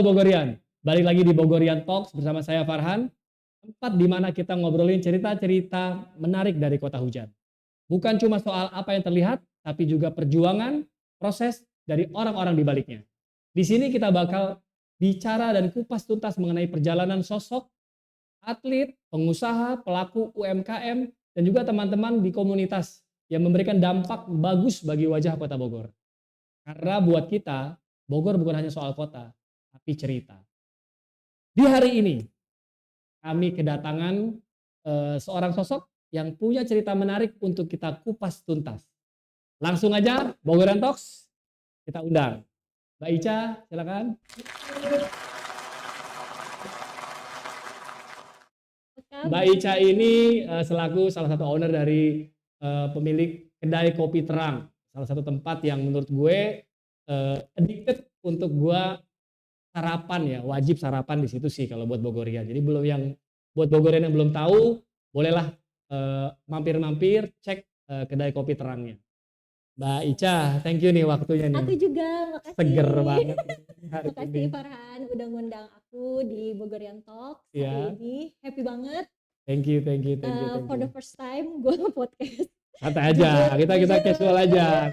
Halo Bogorian, balik lagi di Bogorian Talks bersama saya Farhan, tempat di mana kita ngobrolin cerita-cerita menarik dari kota hujan. Bukan cuma soal apa yang terlihat, tapi juga perjuangan, proses dari orang-orang di baliknya. Di sini kita bakal bicara dan kupas tuntas mengenai perjalanan sosok, atlet, pengusaha, pelaku UMKM, dan juga teman-teman di komunitas yang memberikan dampak bagus bagi wajah kota Bogor. Karena buat kita, Bogor bukan hanya soal kota, tapi cerita. Di hari ini, kami kedatangan seorang sosok yang punya cerita menarik untuk kita kupas tuntas. Langsung aja, Bogoran Talks, kita undang. Mbak Ica, silakan. Mbak Ica ini selaku salah satu owner dari pemilik kedai Kopi Terang, salah satu tempat yang menurut gue addicted untuk gue sarapan ya, wajib sarapan di situ sih kalau buat Bogorian. Jadi buat Bogorian yang belum tahu, bolehlah mampir-mampir cek kedai Kopi Terangnya. Mbak Ica, thank you nih waktunya nih. Aku juga, makasih. Seger banget. Makasih Farhan udah ngundang aku di Bogorian Talks hari ini. Happy banget. Thank you. For the first time gue podcast. Santai aja, kita casual aja,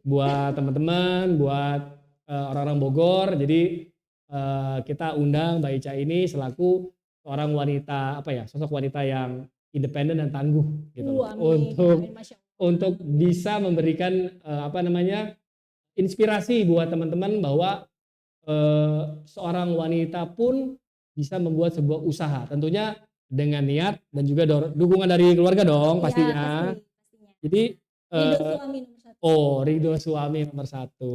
Buat teman-teman, buat orang-orang Bogor, jadi kita undang Mbak Ica ini selaku seorang wanita sosok wanita yang independen dan tangguh gitu loh, untuk bisa memberikan inspirasi buat teman-teman bahwa seorang wanita pun bisa membuat sebuah usaha, tentunya dengan niat dan juga dukungan dari keluarga dong pastinya. Pastinya. Jadi Ridho suami nomor satu.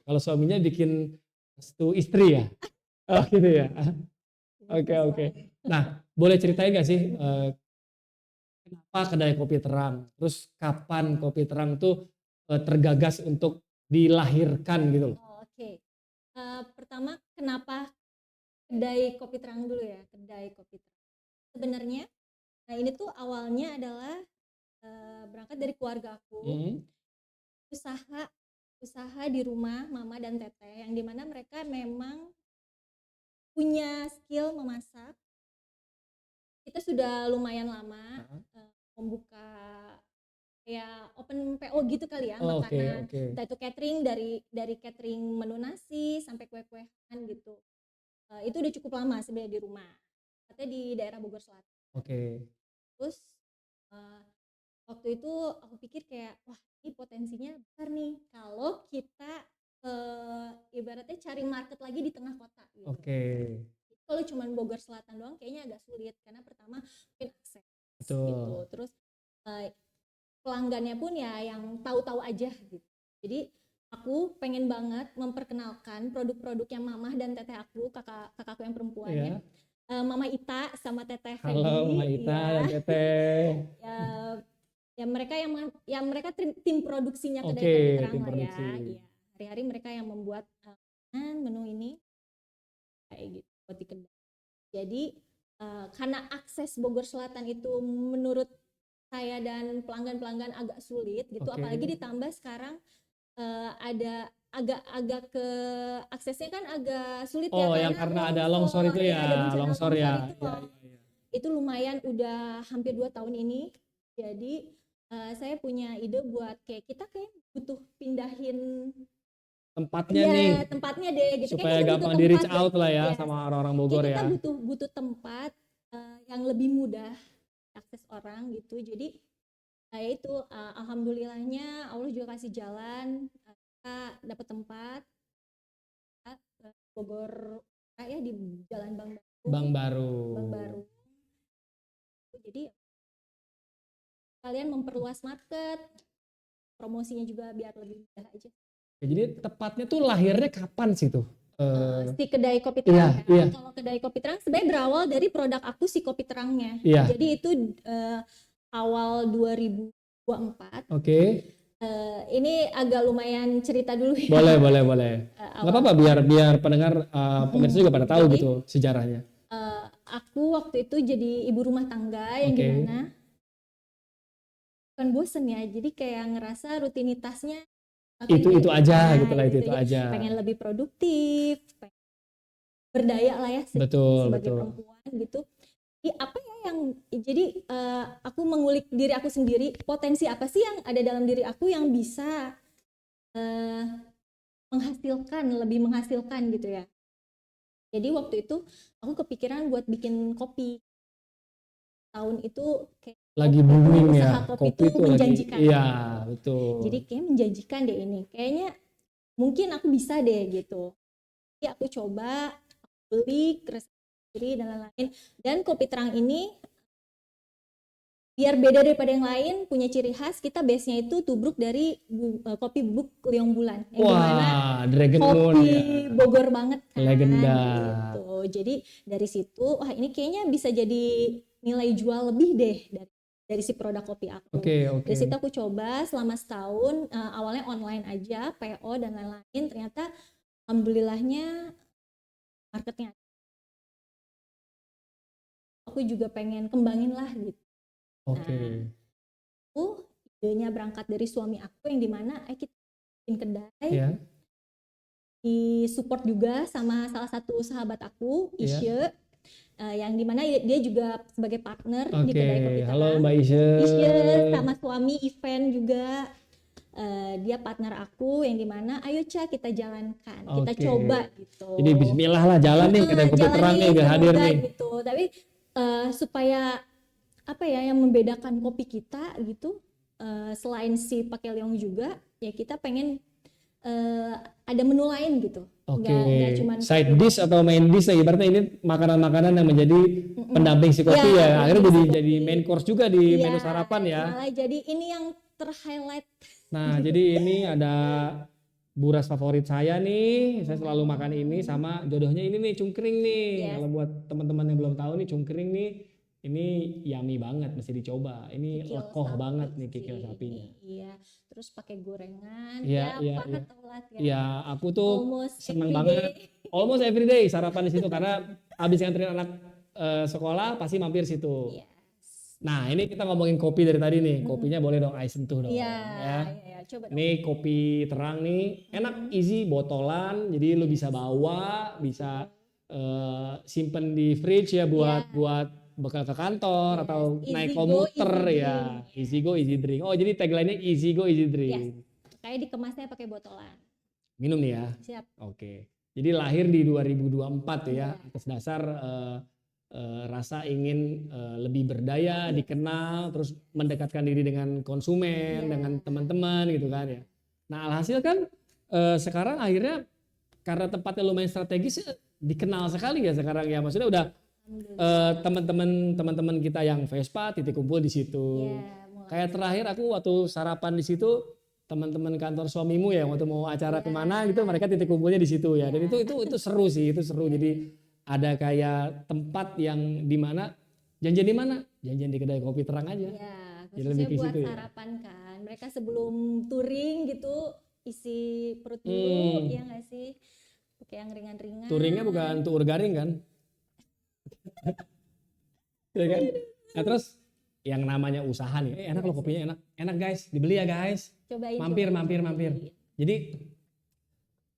Kalau suaminya bikin restu istri ya? Oh gitu ya. Oke. Nah, boleh ceritain nggak sih kenapa kedai Kopi Terang? Terus kapan Kopi Terang tuh tergagas untuk dilahirkan gitu loh? Oke. Pertama, kenapa kedai Kopi Terang dulu ya? Kedai Kopi Terang. Sebenarnya, ini tuh awalnya adalah berangkat dari keluarga aku. Usaha di rumah mama dan teteh, yang dimana mereka memang punya skill memasak. Kita sudah lumayan lama membuka kayak open PO gitu kali ya, makanan. Entah itu catering, dari catering menu nasi sampai kue-kuean gitu. Itu udah cukup lama sebenarnya di rumah, katanya di daerah Bogor Selatan. Terus waktu itu aku pikir kayak, wah ini potensinya besar nih kalau kita ibaratnya cari market lagi di tengah kota gitu. Kalau cuma Bogor Selatan doang kayaknya agak sulit, karena pertama mungkin akses gitu. Terus pelanggannya pun ya yang tahu-tahu aja gitu. Jadi aku pengen banget memperkenalkan produk-produknya mamah dan teteh aku, kakakku yang perempuannya. Mama Ita sama Teteh Feby. Halo Mama Ita dan Teteh. Ya mereka tim produksinya kedai Kopi Terang lah ya. Iya. Hari-hari mereka yang membuat menu ini kayak gitu buat di kedai. Jadi karena akses Bogor Selatan itu menurut saya dan pelanggan-pelanggan agak sulit gitu, apalagi ditambah sekarang ada agak ke aksesnya kan agak sulit ya, karena ada longsor itu ya, longsor ya. Itu lumayan udah hampir 2 tahun ini. Jadi saya punya ide buat kita butuh pindahin tempatnya deh gitu, supaya gampang di reach out lah ya sama orang-orang Bogor ya. Kita butuh tempat yang lebih mudah akses orang gitu. Jadi itu alhamdulillahnya Allah juga kasih jalan, kita dapat tempat Bogor ya, di Jalan Bang Baru. Jadi kalian memperluas market, promosinya juga biar lebih mudah aja. Jadi tepatnya tuh lahirnya kapan sih tuh? Si kedai Kopi Terang. Kalau kedai Kopi Terang sebenarnya berawal dari produk aku, si Kopi Terangnya. Jadi itu awal 2024. Ini agak lumayan cerita dulu ya. Boleh. Nggak apa-apa, biar pendengar pemirsa juga pada tahu gitu sejarahnya. Aku waktu itu jadi ibu rumah tangga yang gimana? Bukan bosen ya, jadi kayak ngerasa rutinitasnya Aku itu aja nah, gitu lah, itu Jadi aja. pengen lebih produktif, pengen berdaya lah ya Betul, sebagai betul. perempuan gitu. Apa ya yang jadi aku mengulik diri aku sendiri, potensi apa sih yang ada dalam diri aku yang bisa eh, lebih menghasilkan gitu ya. Jadi waktu itu aku kepikiran buat bikin kopi. Tahun itu kayak Lagi kopi booming tuh, ya, usaha kopi kopi tuh tuh lagi, menjanjikan. iya betul. Jadi kayak menjanjikan deh ini. Kayaknya mungkin aku bisa deh gitu. Jadi aku coba, aku beli resep sendiri dan lain-lain. Dan kopi terang ini biar beda daripada yang lain, punya ciri khas, kita base-nya itu tubruk dari kopi bubuk Liong Bulan. Yang dimana Wah, Dragon Moon kopi ya. Bogor banget kan. Legenda. Gitu. Jadi dari situ, wah ini kayaknya bisa jadi nilai jual lebih deh dari si produk kopi aku. Oke. Dari situ aku coba selama setahun, awalnya online aja, PO dan lain-lain. Ternyata alhamdulillahnya marketnya. Aku juga pengen kembangin lah gitu. Oke. Nah, idenya berangkat dari suami aku yang dimana kita bikin kedai. Ya. Disupport juga sama salah satu sahabat aku, Isye. Yang dimana dia juga sebagai partner di kedai kopi terang. Halo Mbak Isye. Isye sama suami event juga. Dia partner aku yang dimana ayo Ca kita jalankan, kita coba gitu. Jadi bismillah lah jalan nih kedai kopi terang nih udah hadir nih. Gitu. Tapi supaya apa ya yang membedakan kopi kita gitu, selain si pakai Leong juga ya kita pengen ada menu lain gitu. Nggak cuman side dish atau main dish ya, ibaratnya ini makanan-makanan yang menjadi pendamping si kopi ya. Akhirnya jadi main course juga di menu sarapan ya. Malah jadi ini yang terhighlight. Nah, jadi ini ada buras favorit saya nih. Saya selalu makan ini sama jodohnya ini nih cungkring nih. Kalau buat teman-teman yang belum tahu nih cungkring nih, ini yummy banget, mesti dicoba. Ini Kikil lekoh sapi banget nih sih. kikil sapinya. Iya, terus pakai gorengan. Iya. Telat ya. Iya, aku tuh seneng banget. Day. Almost every day sarapan di situ karena habis nganterin anak sekolah pasti mampir situ. Yes. Nah, ini kita ngomongin kopi dari tadi nih. Kopinya boleh dong Ais sentuh dong. Iya, Coba coba dong. Ini kopi terang nih, enak, easy, botolan, jadi lu bisa bawa, bisa simpen di fridge ya buat bekal ke kantor atau naik komuter ya. Easy go, easy drink. Oh, jadi tagline-nya easy go, easy drink. Kayak dikemasnya pakai botolan. Minum nih ya. Siap. Oke. Jadi lahir di 2024 ya, atas dasar rasa ingin lebih berdaya, dikenal, terus mendekatkan diri dengan konsumen, dengan teman-teman gitu kan ya. Nah, alhasil kan sekarang akhirnya karena tempatnya lumayan strategis dikenal sekali ya sekarang ya. Maksudnya udah teman-teman kita yang Vespa titik kumpul di situ. Kayak terakhir aku waktu sarapan di situ, teman-teman kantor suamimu ya waktu mau acara kemana gitu mereka titik kumpulnya di situ ya. Dan itu seru sih, itu seru. Jadi ada kayak tempat yang di mana janjian di mana? Janjian di kedai kopi terang aja. Iya, khususnya buat sarapan kan. Mereka sebelum touring gitu isi perut dulu, ya nggak sih? Pakai yang ringan-ringan. Touringnya bukan tour garing kan? Ya kan? Nah, terus yang namanya usaha nih, enak loh kopinya, enak guys, dibeli ya guys. Cobain. Mampir. Jadi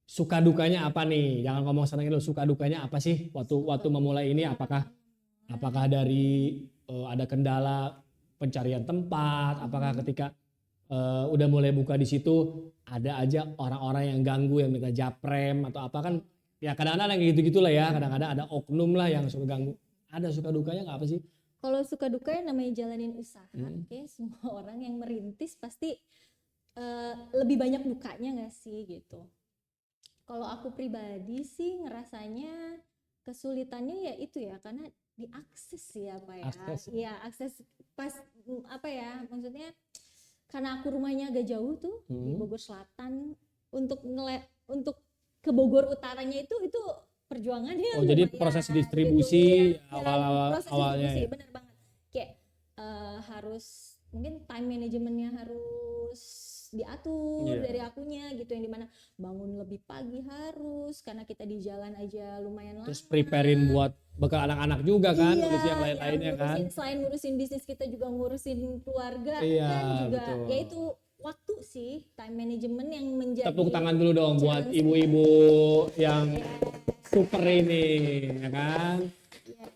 suka dukanya apa nih? Jangan ngomong senang dulu, suka dukanya apa sih waktu memulai ini? Apakah dari ada kendala pencarian tempat? Apakah ketika udah mulai buka di situ ada aja orang-orang yang ganggu yang minta japrem atau apa kan? Ya kadang-kadang yang gitu-gitulah ya. Kadang-kadang ada oknum lah yang suka ganggu. Ada suka dukanya nggak apa sih? Kalau suka dukanya namanya jalanin usaha. Semua orang yang merintis pasti lebih banyak dukanya nggak sih gitu. Kalau aku pribadi sih ngerasanya kesulitannya ya itu ya karena diakses ya Pak ya. Iya akses pas apa ya maksudnya karena aku rumahnya agak jauh tuh di Bogor Selatan untuk ke Bogor Utaranya itu perjuangannya. Oh jadi proses distribusi gitu, awalnya. Distribusi, bener banget. Kayak harus mungkin time manajemennya harus diatur dari akunya gitu yang dimana bangun lebih pagi harus karena kita di jalan aja lumayan lama. Terus preparein buat bekal anak-anak juga kan, ngurusin yang lain-lainnya kan. Selain ngurusin bisnis kita juga ngurusin keluarga iya, kan juga betul. ya itu waktu sih, time management yang menjadi Tepuk tangan dulu dong buat challenge. ibu-ibu yang super ini, ya kan?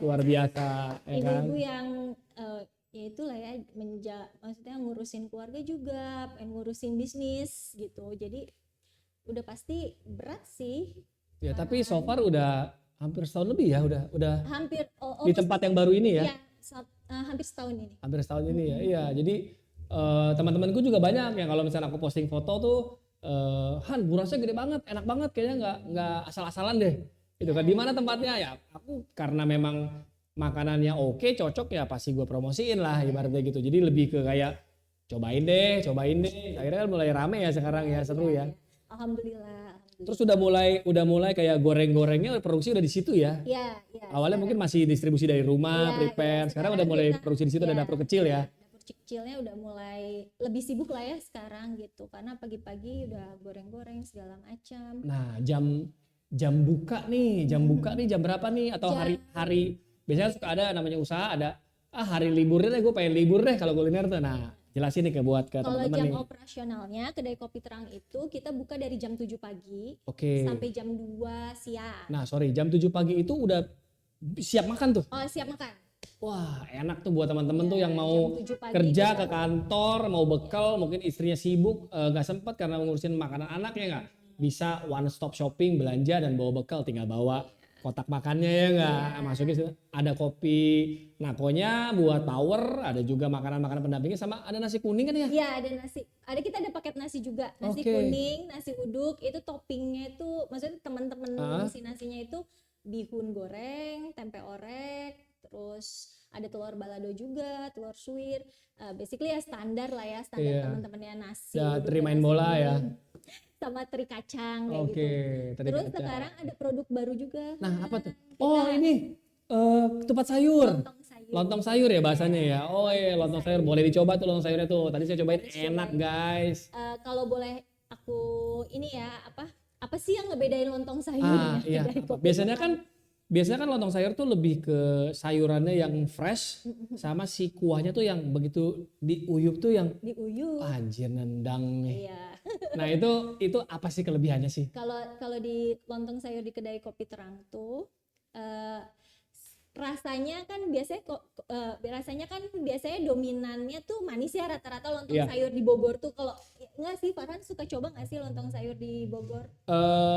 Luar biasa, ya kan? Ibu-ibu yang ya itulah ya, maksudnya ngurusin keluarga juga, ngurusin bisnis gitu. Jadi udah pasti berat sih. Ya, tapi so far udah hampir setahun lebih ya, udah Hampir di tempat yang baru ini ya. ya, hampir setahun ini. Hampir setahun ini ya. Iya, jadi teman-temanku juga banyak yang kalau misalnya aku posting foto tuh, Han, burasnya gede banget, enak banget, kayaknya nggak asal-asalan deh. Gitu kan. Di mana tempatnya ya? Aku karena memang makanannya oke, cocok ya pasti gue promosiin lah ibaratnya gitu. Jadi lebih ke kayak cobain deh. Akhirnya kan mulai rame ya sekarang ya, seru ya. Alhamdulillah. Terus udah mulai kayak goreng-gorengnya produksi udah di situ ya. Ya, Awalnya mungkin masih distribusi dari rumah, prepare. Sekarang udah mulai produksi di situ, ada dapur kecil ya. Dapur kecilnya udah mulai lebih sibuk lah ya sekarang gitu, karena pagi-pagi udah goreng-goreng segala macam. Nah, jam buka nih jam berapa nih? Atau hari biasanya suka ada namanya usaha, ada hari liburnya deh, gue pengen libur deh kalau kuliner tuh. Nah, jelasin nih ke buat ke Kalau teman-teman jam nih. operasionalnya kedai kopi terang itu kita buka dari jam 7 pagi Oke. sampai jam 2 siang. Nah, sorry, jam 7 pagi itu udah siap makan tuh. Oh, siap makan. Wah, enak tuh buat teman-teman tuh yang mau jam 7 pagi kerja kita ke kantor, mau bekal, mungkin istrinya sibuk, nggak sempat karena ngurusin makanan anaknya nggak. Bisa one stop shopping, belanja dan bawa bekal, tinggal bawa kotak makannya ya nggak. Masukin situ. Ada kopi nakonya buat power, ada juga makanan-makanan pendampingnya, sama ada nasi kuning kan ya? Iya, ada nasi. Kita ada paket nasi juga. Nasi Oke. kuning, nasi uduk, itu toppingnya itu maksudnya teman-teman si nasinya itu bihun goreng, tempe orek, terus ada telur balado juga, telur suwir. Basically ya standar lah ya, standar Iya. teman-temannya nasi. Ya, uduk teri dan main nasi bola ya. kuning. Sama teri kacang kayak Oke, gitu. teri Terus kacang. sekarang ada produk baru juga. Nah, apa tuh? Oh, ini ketupat sayur. Lontong sayur. Lontong sayur ya bahasanya ya. Oh iya, lontong sayur boleh dicoba tuh lontong sayurnya tuh. Tadi saya cobain, enak guys. Kalau boleh aku ini ya, apa sih yang ngebedain lontong sayur Iya. dari kopi Biasanya kan lontong sayur tuh lebih ke sayurannya yang fresh, sama si kuahnya tuh yang begitu diuyup tuh yang diuyup. anjir nendang nih. Iya. Nah, itu apa sih kelebihannya sih? Kalau di lontong sayur di kedai kopi terang tuh rasanya kan biasanya dominannya tuh manis ya, rata-rata lontong Iya. sayur di Bogor tuh. Kalau nggak sih, Farhan suka coba nggak sih lontong sayur di Bogor?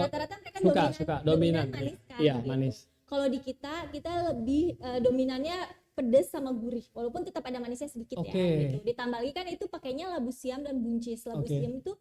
Rata-rata mereka Suka dominan. manis kan. Iya, gitu. manis. Kalau di kita lebih dominannya pedas sama gurih, walaupun tetap ada manisnya sedikit ya gitu. Ditambah lagi kan itu pakainya labu siam dan buncis. Labu siam itu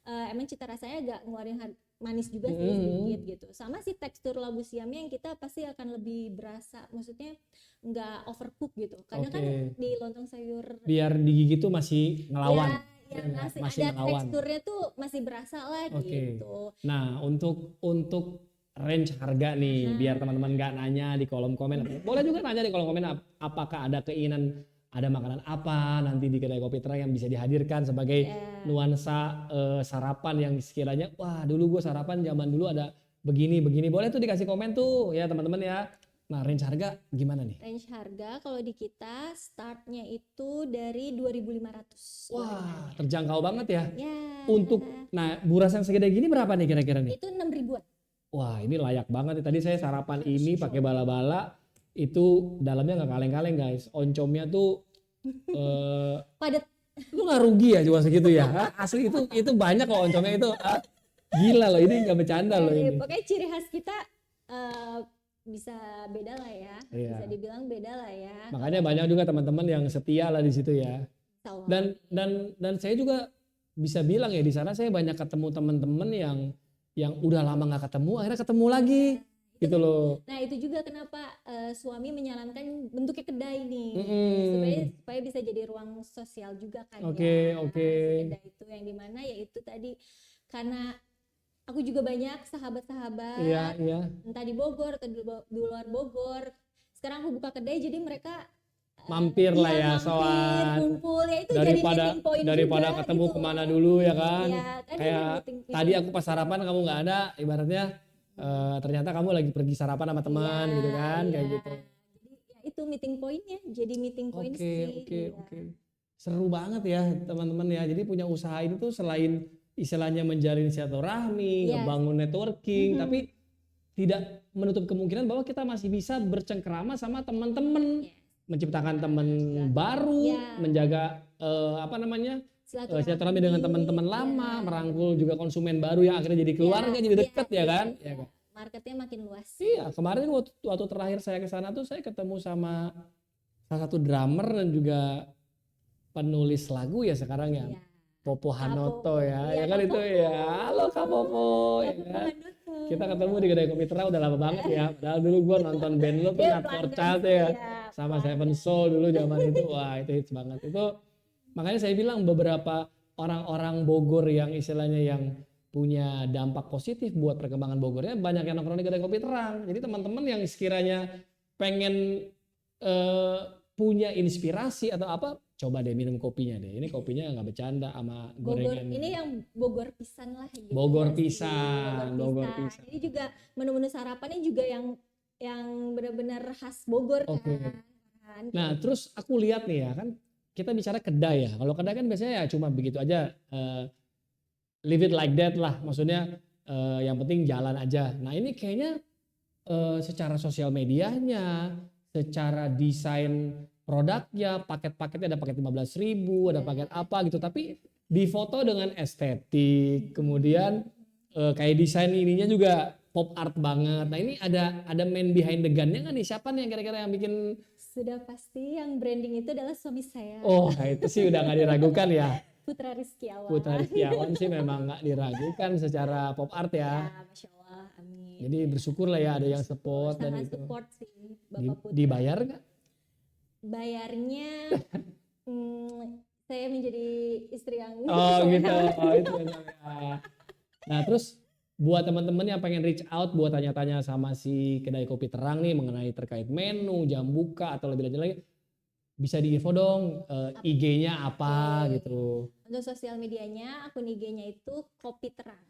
emang cita rasanya agak ngeluarin manis juga sih sedikit gitu. Sama si tekstur labu siamnya yang kita pasti akan lebih berasa, maksudnya nggak overcook gitu. Kadang kan di lontong sayur biar digigit tuh masih ngelawan. ya masih ada ngelawan. teksturnya tuh masih berasa lah gitu. Nah, untuk range harga nih, biar teman-teman nggak nanya di kolom komen. Boleh juga nanya di kolom komen apakah ada keinginan ada makanan apa nanti di kedai kopi terang yang bisa dihadirkan sebagai nuansa sarapan yang sekiranya wah dulu gue sarapan zaman dulu ada begini. Boleh tuh dikasih komen tuh ya teman-teman ya. Nah, range harga gimana nih? Range harga kalau di kita startnya itu dari 2.500. Wah, terjangkau banget ya. Ya. Nah, buras yang segede gini berapa nih kira-kira nih? Itu 6.000-an. Wah, ini layak banget nih. Tadi saya sarapan ini pakai bala-bala, itu dalamnya nggak kaleng-kaleng guys. Oncomnya tuh Padat. lu nggak rugi ya cuma segitu ya. Asli itu banyak loh oncomnya itu. Gila loh, ini nggak bercanda loh ini. Pokoknya ciri khas kita bisa beda lah ya. Iya. Bisa dibilang beda lah ya. Makanya banyak juga teman-teman yang setia lah di situ ya. Sama. Dan saya juga bisa bilang ya di sana saya banyak ketemu teman-teman yang udah lama nggak ketemu, akhirnya ketemu lagi gitu loh. Nah, itu juga kenapa suami menyarankan bentuknya kedai nih, supaya bisa jadi ruang sosial juga kan. Oke. Kedai itu yang dimana ya itu tadi, karena aku juga banyak sahabat-sahabat, entah di Bogor atau di luar Bogor. Sekarang aku buka kedai, jadi mereka mampir lah ya soal kumpul ya, itu daripada juga, ketemu gitu. kemana dulu ya kan. Iya, Kayak tadi aku pas sarapan kamu nggak ada, ibaratnya ternyata kamu lagi pergi sarapan sama teman gitu kan, kayak gitu. Jadi ya itu meeting pointnya, jadi meeting point sih. Oke. seru banget ya teman-teman ya. Jadi punya usaha ini tuh selain istilahnya menjalin silaturahmi, Yes. ngebangun networking, tapi tidak menutup kemungkinan bahwa kita masih bisa bercengkerama sama teman-teman, Yes. menciptakan teman baru, Iya. menjaga apa namanya silaturahmi dengan teman-teman lama, Iya. merangkul juga konsumen baru yang akhirnya jadi keluarga, jadi dekat ya kan? Ya kan? Marketnya makin luas. Iya, kemarin waktu terakhir saya ke sana tuh saya ketemu sama salah satu drummer dan juga penulis lagu ya sekarang ya. Iya. Popo Hanoto Popo. ya, Iya, ya kan Kak itu Popo. ya. Halo Kak Popo, ya Popo kan? Hanoto. Kita ketemu di Kedai Kopi Terang udah lama banget ya. Padahal dulu gua nonton band lo tuh Dia Not For pelanggan Child sih, ya, ya, sama Seven pelanggan. Soul dulu zaman itu. Wah itu hits banget. Itu makanya saya bilang beberapa orang-orang Bogor yang istilahnya yang punya dampak positif buat perkembangan Bogornya banyak yang nongkrong di Kedai Kopi Terang. Jadi teman-teman yang sekiranya pengen punya inspirasi atau apa, coba deh minum kopinya deh. Ini kopinya nggak bercanda sama Bogor, gorengan. ini yang Bogor pisan lah gitu. Bogor ya sih. pisan, Bogor pisan. Ini juga menu-menu sarapannya juga yang benar-benar khas Bogor Oke. kan. Nah, terus aku lihat nih ya kan, kita bicara kedai ya. Kalau kedai kan biasanya ya cuma begitu aja, leave it like that lah. Maksudnya yang penting jalan aja. Nah ini kayaknya secara sosial medianya, secara desain produknya, paket-paketnya ada paket 15.000, ada paket apa gitu. Tapi difoto dengan estetik, kemudian kayak desain ininya juga pop art banget. Nah ini ada man behind the gun-nya nggak nih? Siapa nih yang kira-kira yang bikin? Sudah pasti yang branding itu adalah suami saya. Oh, nah itu sih udah nggak diragukan ya. Putra Rizkyawan. Putra Rizkyawan sih memang nggak diragukan secara pop art ya. Ya, Masya Allah, amin. Jadi bersyukur lah ya ada yang support dan Sangat itu. support sih Bapak Putra. Dibayar nggak? Bayarnya saya menjadi istri yang Oh gitu, oh, itu ya. Nah terus buat teman-teman yang pengen reach out buat tanya-tanya sama si Kedai Kopi Terang nih mengenai terkait menu, jam buka atau lebih lanjut lagi, bisa diinfo dong IG-nya apa gitu. Untuk sosial medianya, akun IG-nya itu Kopi Terang,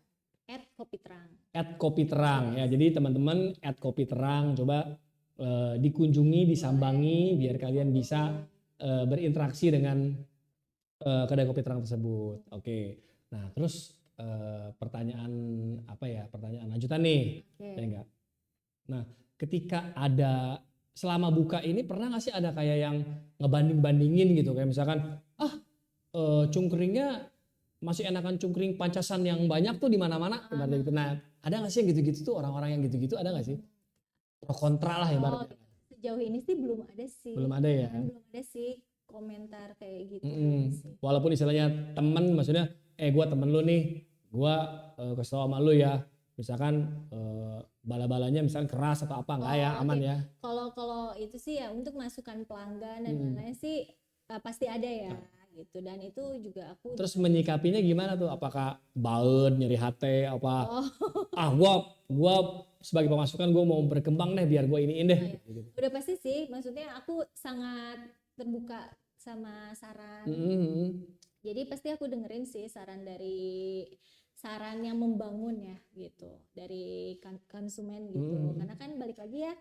@kopiterang. @kopiterang ya. Jadi teman-teman @kopiterang coba dikunjungi, disambangi biar kalian bisa berinteraksi dengan Kedai Kopi Terang tersebut. Oke. Nah, terus pertanyaan apa ya? Pertanyaan lanjutan nih. Ya enggak? Nah, ketika ada selama buka ini pernah nggak sih ada kayak yang ngebanding-bandingin gitu kayak misalkan cungkringnya masih enakan cungkring Pancasan yang banyak tuh di mana-mana ibaratnya gitu. Nah, ada nggak sih yang gitu-gitu tuh orang-orang yang gitu-gitu ada nggak sih? Pro kontra lah ibaratnya. Sejauh ini sih belum ada sih. Belum ada ya. Belum ada sih komentar kayak gitu. Walaupun istilahnya temen, maksudnya gua temen lu nih, gua kasih tau sama lu ya, misalkan bala-balanya misalkan keras atau apa enggak ya, aman ya. Kalau itu sih ya untuk masukan pelanggan dan lain-lain sih pasti ada ya gitu, dan itu juga aku. Terus menyikapinya gimana tuh? Apakah baut, nyeri hati apa? Gua sebagai pemasukan gua mau berkembang deh biar gua iniin deh. Udah pasti sih, maksudnya aku sangat terbuka sama saran. Jadi pasti aku dengerin sih saran yang membangun ya gitu dari konsumen gitu. Karena kan balik lagi ya,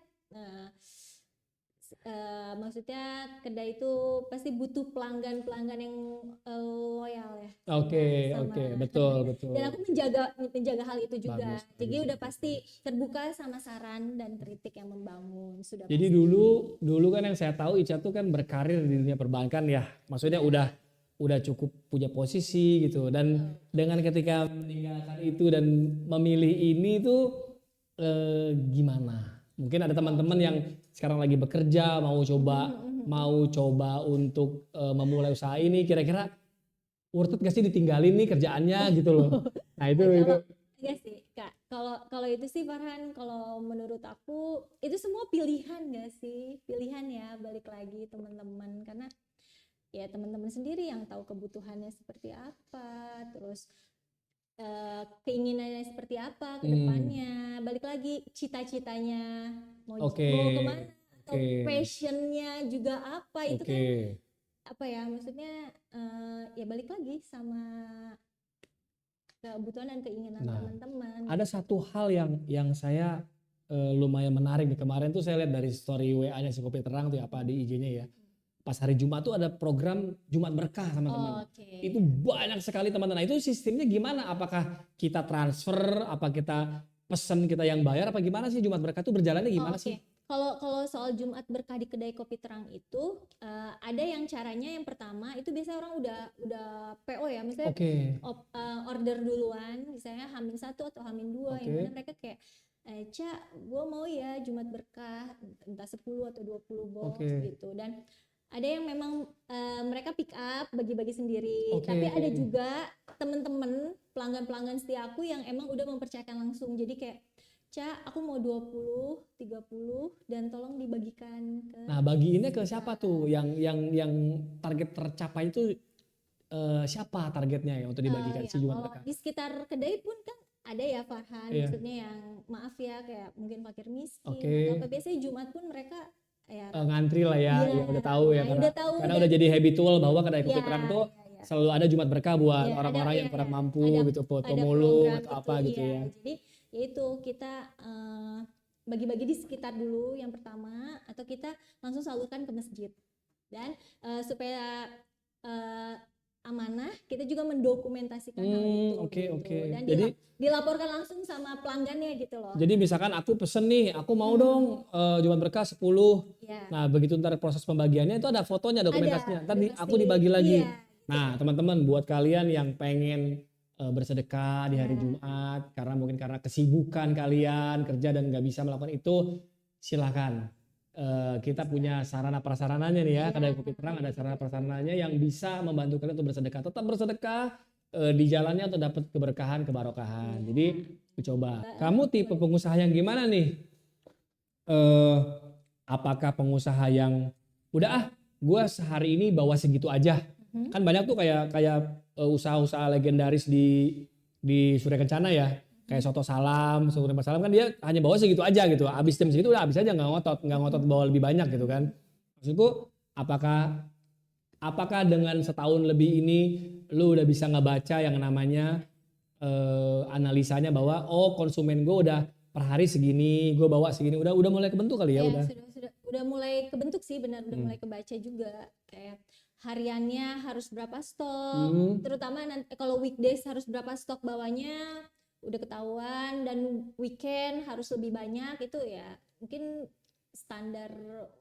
maksudnya kedai itu pasti butuh pelanggan yang loyal ya. Oke, betul. Dan aku menjaga hal itu juga. Jadi udah pasti terbuka sama saran dan kritik yang membangun. Jadi dulu kan yang saya tahu Ica tuh kan berkarir di dunia perbankan ya. Maksudnya udah cukup punya posisi gitu, dan dengan ketika meninggalkan itu dan memilih ini tuh gimana? Mungkin ada teman-teman yang sekarang lagi bekerja mau coba untuk memulai usaha ini, kira-kira worth it gak sih ditinggalin nih kerjaannya gitu loh. Nah itu iya sih Kak, kalau itu sih Farhan, kalau menurut aku itu semua pilihan gak sih, pilihan ya, balik lagi teman-teman, karena ya teman-teman sendiri yang tahu kebutuhannya seperti apa, terus keinginannya seperti apa ke depannya, balik lagi cita-citanya mau kemana, atau passionnya juga apa, itu kan apa ya, maksudnya ya balik lagi sama kebutuhan dan keinginan teman-teman. Ada satu hal yang saya lumayan menarik nih, kemarin tuh saya lihat dari story WA-nya si Kopi Terang tuh apa di IG-nya ya. pas hari Jumat tuh ada program Jumat Berkah teman-teman. Oke. Itu banyak sekali teman-teman. Nah itu sistemnya gimana? Apakah kita transfer, apa kita pesen kita yang bayar, apa gimana sih Jumat Berkah tuh berjalannya gimana Oke. sih? Kalau soal Jumat Berkah di kedai kopi terang itu ada yang caranya yang pertama itu biasanya orang udah PO ya, misalnya Oke. order duluan, misalnya H-1 atau H-2 yang Oke. mana mereka kayak Ca, gue mau ya Jumat Berkah entah 10 atau 20 box Oke. gitu. Dan ada yang memang mereka pick up bagi-bagi sendiri, Oke. tapi ada juga temen-temen pelanggan-pelanggan setia aku yang emang udah mempercayakan langsung. Jadi kayak Ca, aku mau 20, 30 dan tolong dibagikan ke Nah bagiinnya ke sekitar. siapa tuh? Yang target tercapai itu siapa targetnya ya untuk dibagikan Ya, si Jumat kalau Berkah? di sekitar kedai pun kan ada ya Farhan, Iya. maksudnya yang maaf ya kayak mungkin fakir miskin Oke. atau apa, biasanya Jumat pun mereka ya Ngantri lah ya, Iya, ya udah tahu ya nah, karena udah tahu karena dan udah jadi habitual bahwa kedai kopi ya, terang tuh ya. selalu ada Jumat Berkah buat Ya, ada orang-orang yang ya, kurang ya. mampu gitu, foto Ada mulung program atau itu apa gitu iya. ya. Jadi yaitu kita bagi-bagi di sekitar dulu yang pertama atau kita langsung salurkan ke masjid. Dan supaya amanah kita juga mendokumentasikan hal itu Oke, gitu. oke. Dan Jadi dilaporkan langsung sama pelanggannya gitu loh. jadi misalkan aku pesen nih, aku mau dong Jumat Berkah 10. Ya, Nah, begitu ntar proses pembagiannya itu ada fotonya, dokumentasinya. Ntar udah aku pasti. dibagi lagi. Iya, Nah, teman-teman buat kalian yang pengen bersedekah di hari Ya. Jumat karena kesibukan kalian kerja dan nggak bisa melakukan itu, silakan. Kita punya sarana prasarananya nih ya, Iya. kedai kopi terang ada sarana prasarananya yang bisa membantu kalian untuk bersedekah. Tetap bersedekah di jalannya untuk dapat keberkahan, kebarokahan. Jadi coba. Kamu tipe pengusaha yang gimana nih? Apakah pengusaha yang udah gue sehari ini bawa segitu aja? Kan banyak tuh kayak usaha-usaha legendaris di Surya Kencana ya, kayak Soto Salam, Surya Salam kan dia hanya bawa segitu aja gitu. Abis jam segitu udah habis aja, nggak ngotot bawa lebih banyak gitu kan. Maksudku apakah dengan setahun lebih ini lu udah bisa ngebaca yang namanya analisanya bahwa konsumen gue udah per hari segini, gue bawa segini, udah mulai kebentuk kali ya, udah. Sudah mulai kebentuk sih, benar udah mulai kebaca juga kayak hariannya harus berapa stok, terutama nanti kalau weekdays harus berapa stok bawanya udah ketahuan, dan weekend harus lebih banyak itu ya mungkin standar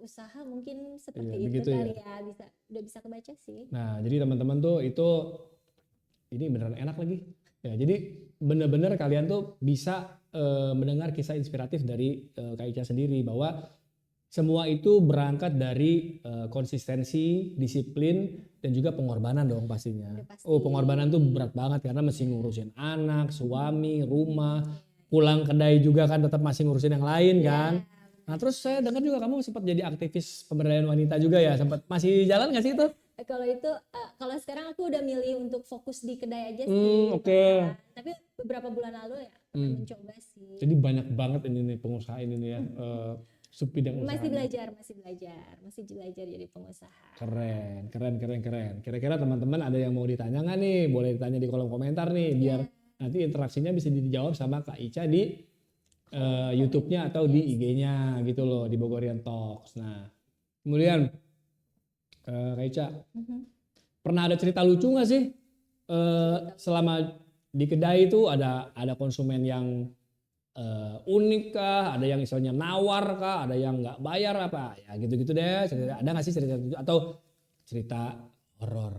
usaha mungkin seperti itu begitu kali ya, udah bisa kebaca sih. Nah, jadi teman-teman tuh itu ini beneran enak lagi. Ya, jadi bener-bener kalian tuh bisa mendengar kisah inspiratif dari Kak Ica sendiri bahwa semua itu berangkat dari konsistensi, disiplin, dan juga pengorbanan dong pastinya. Udah pasti. Pengorbanan tuh berat banget karena mesti ngurusin anak, suami, rumah, pulang kedai juga kan tetap masih ngurusin yang lain kan. Nah terus saya dengar juga kamu sempat jadi aktivis pemberdayaan wanita juga ya, sempat masih jalan nggak sih itu? Kalau itu kalau sekarang aku udah milih untuk fokus di kedai aja sih. Oke. Tapi beberapa bulan lalu ya akan mencoba sih. Jadi banyak banget ini nih pengusaha ini nih ya, subbidang usaha. Masih belajar jadi pengusaha. Keren. Kira-kira teman-teman ada yang mau ditanya nggak nih? Boleh ditanya di kolom komentar nih, biar nanti interaksinya bisa dijawab sama Kak Ica di YouTube-nya atau di IG-nya gitu loh, di Bogorian Talks. Nah, kemudian Kak Ica, pernah ada cerita lucu nggak sih selama di kedai itu ada konsumen yang unik kah, ada yang misalnya nawar kah, ada yang nggak bayar apa, ya gitu-gitu deh. Ada nggak sih cerita lucu atau cerita horor?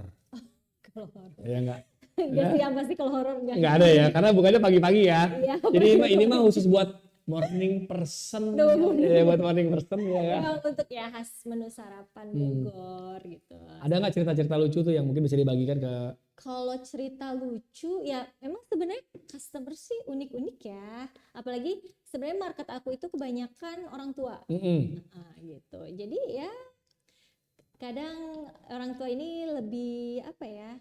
Kalau horor. Ya nggak? Enggak sih, yang pasti kalau horor enggak. Nggak ada ya, karena bukannya pagi-pagi ya. Iya, Jadi ini mah khusus buat morning person. Ya, buat morning person ya. Memang untuk ya khas menu sarapan Bogor gitu. Ada nggak cerita-cerita lucu tuh yang mungkin bisa dibagikan ke? Kalau cerita lucu ya memang sebenarnya customer sih unik-unik ya. Apalagi sebenarnya market aku itu kebanyakan orang tua. Gitu. Jadi ya kadang orang tua ini lebih apa ya?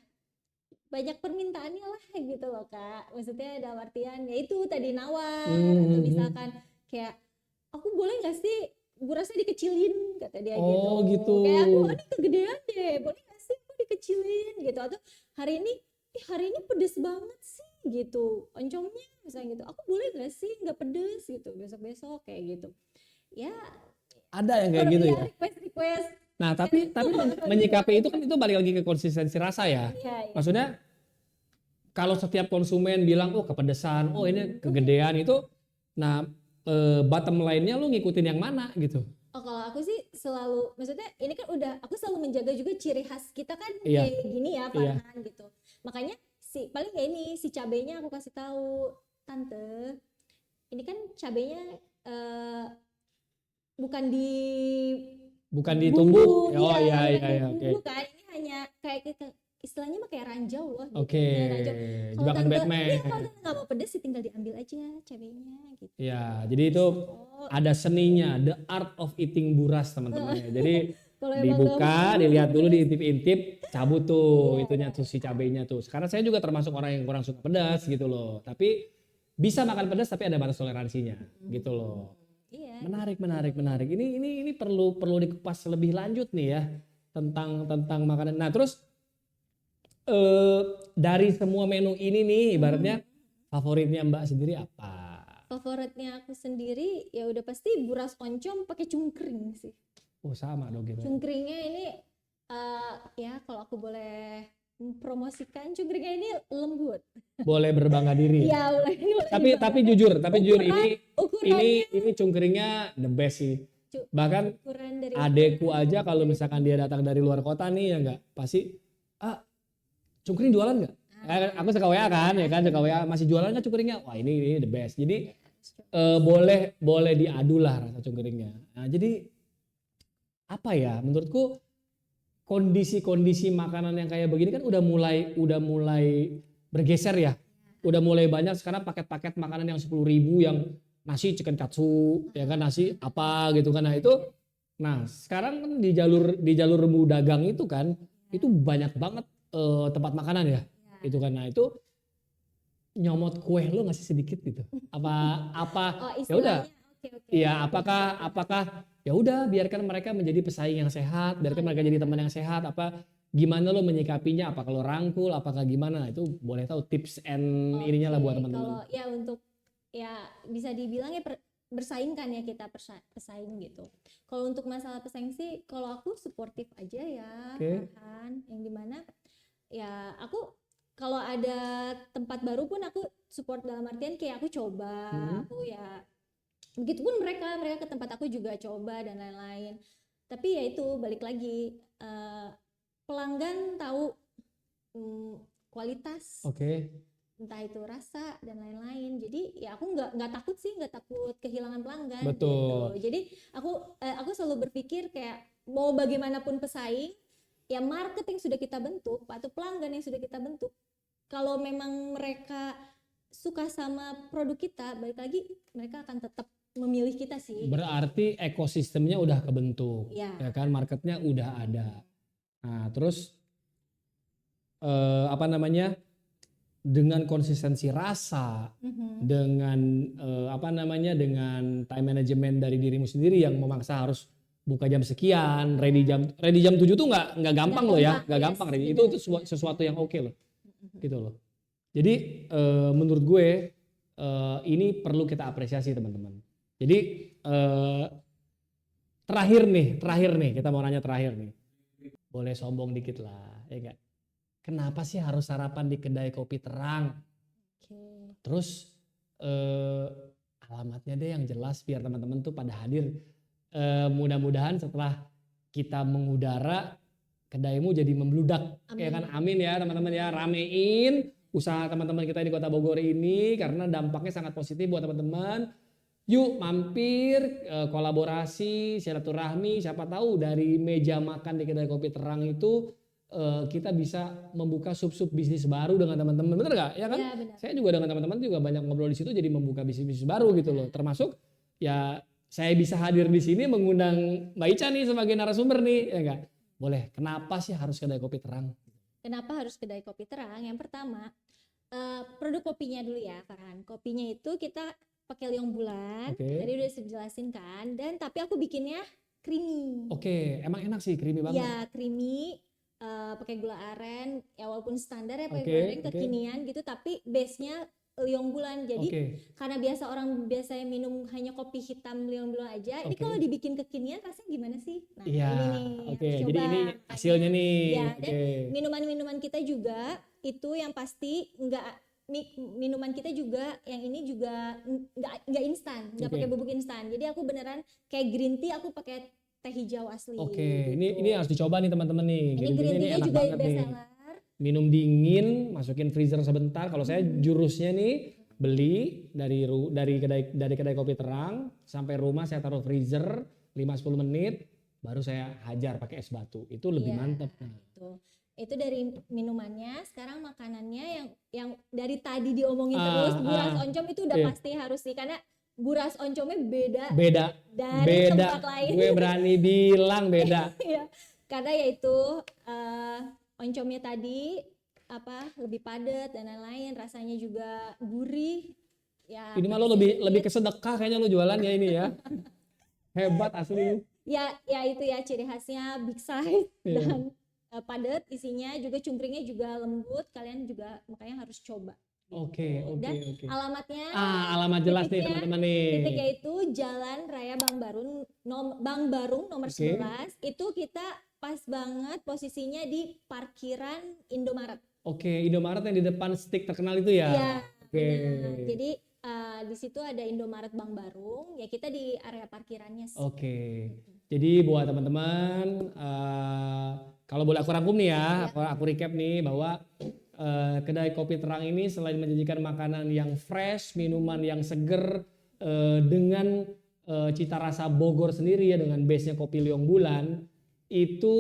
Banyak permintaannya lah gitu loh Kak. Maksudnya dalam artian ya itu tadi nawar atau misalkan kayak aku boleh nggak sih burasnya dikecilin kata dia gitu. Gitu. Kayak aku ini kegedean deh, boleh nggak sih aku dikecilin gitu, atau hari ini pedes banget sih gitu oncomnya misalnya gitu, aku boleh nggak sih nggak pedes gitu besok kayak gitu ya. Ada yang kayak gitu ya? Request Nah, tapi menyikapi itu kan itu balik lagi ke konsistensi rasa ya. Iya. Maksudnya kalau setiap konsumen bilang oh kepedesan, oh ini kegedean itu, nah bottom line-nya lu ngikutin yang mana gitu. Oh kalau aku sih selalu, maksudnya ini kan udah, aku selalu menjaga juga ciri khas kita kan Iya. kayak gini ya Iya. Farhan gitu. Makanya paling ya ini si cabenya aku kasih tahu, tante, ini kan cabenya bukan ditumbuk. bumbu, Oh iya bukan iya di oke. bumbu kan, ini hanya kayak kita istilahnya mah kayak ranjau loh gitu. Oke. Kayak ranjau. Kalau Jebakan tante, Batman. iya kalau tante nggak mau pedes sih tinggal diambil aja cabenya gitu. Ya, jadi itu Oh, ada seninya, the art of eating buras teman-teman ya. Jadi kalau emang nggak dibuka, mau, dilihat dulu, diintip-intip, cabut tuh Iya, itunya tuh si cabenya tuh. Sekarang saya juga termasuk orang yang kurang suka pedas gitu loh. Tapi bisa makan pedas tapi ada batas toleransinya gitu loh. iya. Menarik. Ini perlu dikupas lebih lanjut nih ya tentang makanan. Nah, terus dari semua menu ini nih ibaratnya favoritnya Mbak sendiri apa? Favoritnya aku sendiri ya udah pasti buras oncom pakai cungkring sih. Oh sama dong gitu. Cungkringnya ini ya kalau aku boleh mempromosikan, cungkringnya ini lembut. Boleh berbangga diri. Iya, boleh. Tapi jujur Ukurannya ini cungkringnya the best sih. Bahkan ukuran dari adekku aja kalau misalkan dia datang dari luar kota nih ya enggak pasti cungkring jualan nggak? Aku suka WA kan ya kan, suka WA masih jualan nggak cungkringnya? Wah ini the best. Jadi boleh diadu lah rasa cungkringnya. Nah jadi apa ya menurutku kondisi makanan yang kayak begini kan udah mulai bergeser ya. Udah mulai banyak sekarang paket-paket makanan yang 10.000 yang nasi chicken katsu ya kan, nasi apa gitu kan. Nah sekarang kan di jalur rembu dagang itu kan itu banyak banget tempat makanan ya. Itu kan, nah itu nyomot kue lo ngasih sedikit gitu. Apa ya udah. Iya, apakah ya udah biarkan mereka menjadi pesaing yang sehat, biarkan mereka jadi teman yang sehat, apa gimana lo menyikapinya, apa kalau rangkul, apakah gimana, itu boleh tahu tips and ininya lah buat teman-teman. Kalau ya untuk ya bisa dibilang ya bersaing kan ya, kita pesaing gitu. Kalau untuk masalah pesaing sih kalau aku suportif aja ya, Farhan, yang dimana ya aku kalau ada tempat baru pun aku support dalam artian kayak aku coba, aku ya begitupun mereka ke tempat aku juga coba dan lain-lain. Tapi ya itu balik lagi pelanggan tahu kualitas, entah itu rasa dan lain-lain. Jadi ya aku nggak takut kehilangan pelanggan. Betul. Gitu. Jadi aku selalu berpikir kayak mau bagaimanapun pesaing, ya market yang sudah kita bentuk atau pelanggan yang sudah kita bentuk, kalau memang mereka suka sama produk kita, balik lagi mereka akan tetap memilih kita sih. Berarti ekosistemnya udah kebentuk, ya kan, marketnya udah ada. Nah terus dengan konsistensi rasa, dengan dengan time management dari dirimu sendiri yang memaksa harus buka jam sekian, ready jam 7 tuh nggak gampang loh ya, nggak gampang. Itu sesuatu yang oke loh, gitu loh. Jadi menurut gue ini perlu kita apresiasi teman-teman. Jadi terakhir nih kita mau nanya terakhir nih, boleh sombong dikit lah, ya enggak? Kenapa sih harus sarapan di kedai kopi Terang? Terus alamatnya deh yang jelas biar teman-teman tuh pada hadir. Mudah-mudahan setelah kita mengudara kedaimu jadi membludak. Amin. Ya kan, amin ya teman-teman ya, ramein usaha teman-teman kita di Kota Bogor ini karena dampaknya sangat positif buat teman-teman. Yuk mampir, kolaborasi, silaturahmi, siapa tahu dari meja makan di kedai kopi Terang itu kita bisa membuka sub-sub bisnis baru dengan teman-teman, bener gak? Ya kan? Ya, saya juga dengan teman-teman juga banyak ngobrol di situ jadi membuka bisnis baru gitu loh. Termasuk ya saya bisa hadir di sini mengundang Mbak Ica nih sebagai narasumber nih, ya enggak? Boleh. Kenapa sih harus kedai kopi Terang? Kenapa harus kedai kopi Terang? Yang pertama, produk kopinya dulu ya, Farhan. Kopinya itu kita pakai liong bulan. Tadi udah saya jelasin kan. Dan tapi aku bikinnya creamy. Emang enak sih, creamy banget. Ya, creamy. Pakai gula aren, ya walaupun standar ya pakai gula aren kekinian gitu, tapi base-nya Liong Bulan. Jadi Oke. karena orang biasanya minum hanya kopi hitam Liong Bulan aja, ini Oke. kalau dibikin kekinian rasanya gimana sih? Nah, Iya, ini nih oke. harus Jadi coba. ini hasilnya nih. Ya, Oke. dan minuman-minuman kita juga itu yang pasti minuman kita juga yang ini juga nggak instan, nggak Oke. pakai bubuk instan. Jadi aku beneran kayak green tea aku pakai teh hijau asli. Oke, gitu. ini harus dicoba nih teman-teman nih. Ini Green tea green ini tea-nya enak juga banget nih. best seller. Minum dingin, masukin freezer sebentar. Kalau saya jurusnya nih beli dari kedai kopi terang sampai rumah saya taruh freezer 5-10 menit, baru saya hajar pakai es batu. Itu lebih Iya, mantep. Nah. Itu dari minumannya. Sekarang makanannya yang dari tadi diomongin Ah, terus, buras ah. oncom itu udah Iya. pasti harus sih, karena buras oncomnya beda Beda. dari tempat lain. Gue berani bilang beda. Ya, karena yaitu oncomnya tadi lebih padat dan lain-lain, rasanya juga gurih. Ya, Ini mah lo lebih ke sedekah kayaknya lo jualan ya ini ya. Hebat asli. Ya itu ya ciri khasnya big size Iya. dan padat isinya, juga cungkringnya juga lembut. Kalian juga makanya harus coba. Oke. Dan alamatnya, Alamat jelas nih titiknya- teman-teman nih. titiknya itu Jalan Raya Bang Barung nomor Oke. 11. Itu kita pas banget posisinya di parkiran Indomaret. Oke, Indomaret yang di depan stick terkenal itu ya. Iya, Oke. benar. Jadi di situ ada Indomaret Bang Barung, ya kita di area parkirannya sih. Oke. Jadi buat teman-teman, kalau boleh aku rangkum nih ya, aku recap nih bahwa kedai kopi terang ini selain menjanjikan makanan yang fresh, minuman yang seger dengan cita rasa Bogor sendiri ya, dengan base-nya kopi Liong Bulan, itu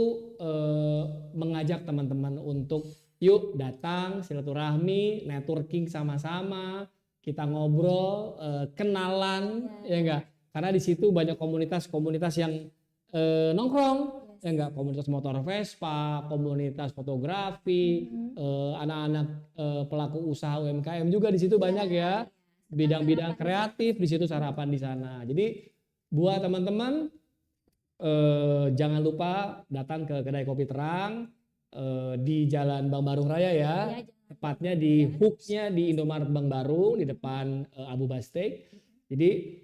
mengajak teman-teman untuk yuk datang silaturahmi, networking sama-sama, kita ngobrol, kenalan, ya enggak? Karena di situ banyak komunitas-komunitas yang nongkrong, ya enggak, komunitas motor Vespa, komunitas fotografi, anak-anak pelaku usaha UMKM juga di situ banyak ya, bidang-bidang kreatif di situ sarapan di sana. Jadi buat teman-teman jangan lupa datang ke kedai kopi terang di Jalan Bang Barung Raya ya, tepatnya di hooknya di Indomaret Bang Barung di depan Abu Bastek. Jadi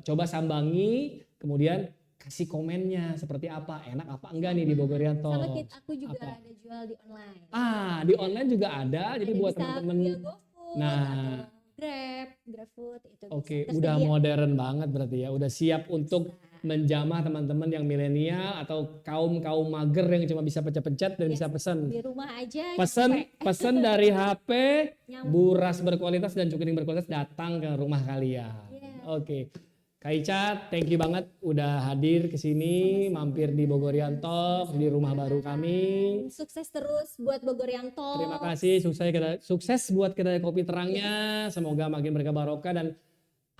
coba sambangi, kemudian kasih komennya seperti apa, enak apa enggak nih di Bogorian Talks. Sama aku juga ada jual di online. Di online juga ada, jadi buat bisa teman-teman. via GoFood atau GrabFood itu. Oke, bisa udah tersedia. modern banget berarti ya, udah siap untuk menjamah teman-teman yang milenial atau kaum mager yang cuma bisa pencet-pencet dan bisa pesan. Di rumah aja. Pesan dari HP, Nyampe. buras berkualitas dan cukring berkualitas datang ke rumah kalian. Oke. Kak Ica, thank you banget udah hadir ke sini, mampir di Bogorian Talks di rumah baru kami. Sukses terus buat Bogorian Talks. Terima kasih, sukses buat kedai kopi terangnya. Semoga makin berkah barokah dan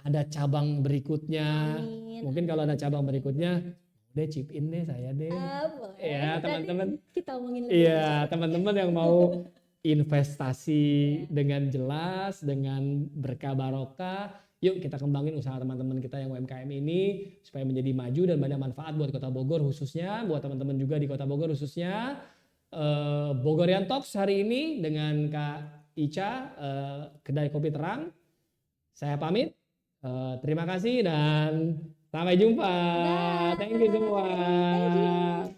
ada cabang berikutnya. Amin. Mungkin kalau ada cabang berikutnya, deh chip in deh saya deh. Boleh. Ya teman-teman. Kita omongin lagi. Iya teman-teman yang mau investasi dengan jelas, dengan berkah barokah. Yuk kita kembangin usaha teman-teman kita yang UMKM ini supaya menjadi maju dan banyak manfaat buat Kota Bogor khususnya, buat teman-teman juga di Kota Bogor khususnya. Bogorian Talks hari ini dengan Kak Ica, kedai kopi terang. Saya pamit. Terima kasih dan sampai jumpa. Bye. Thank you semua. Thank you.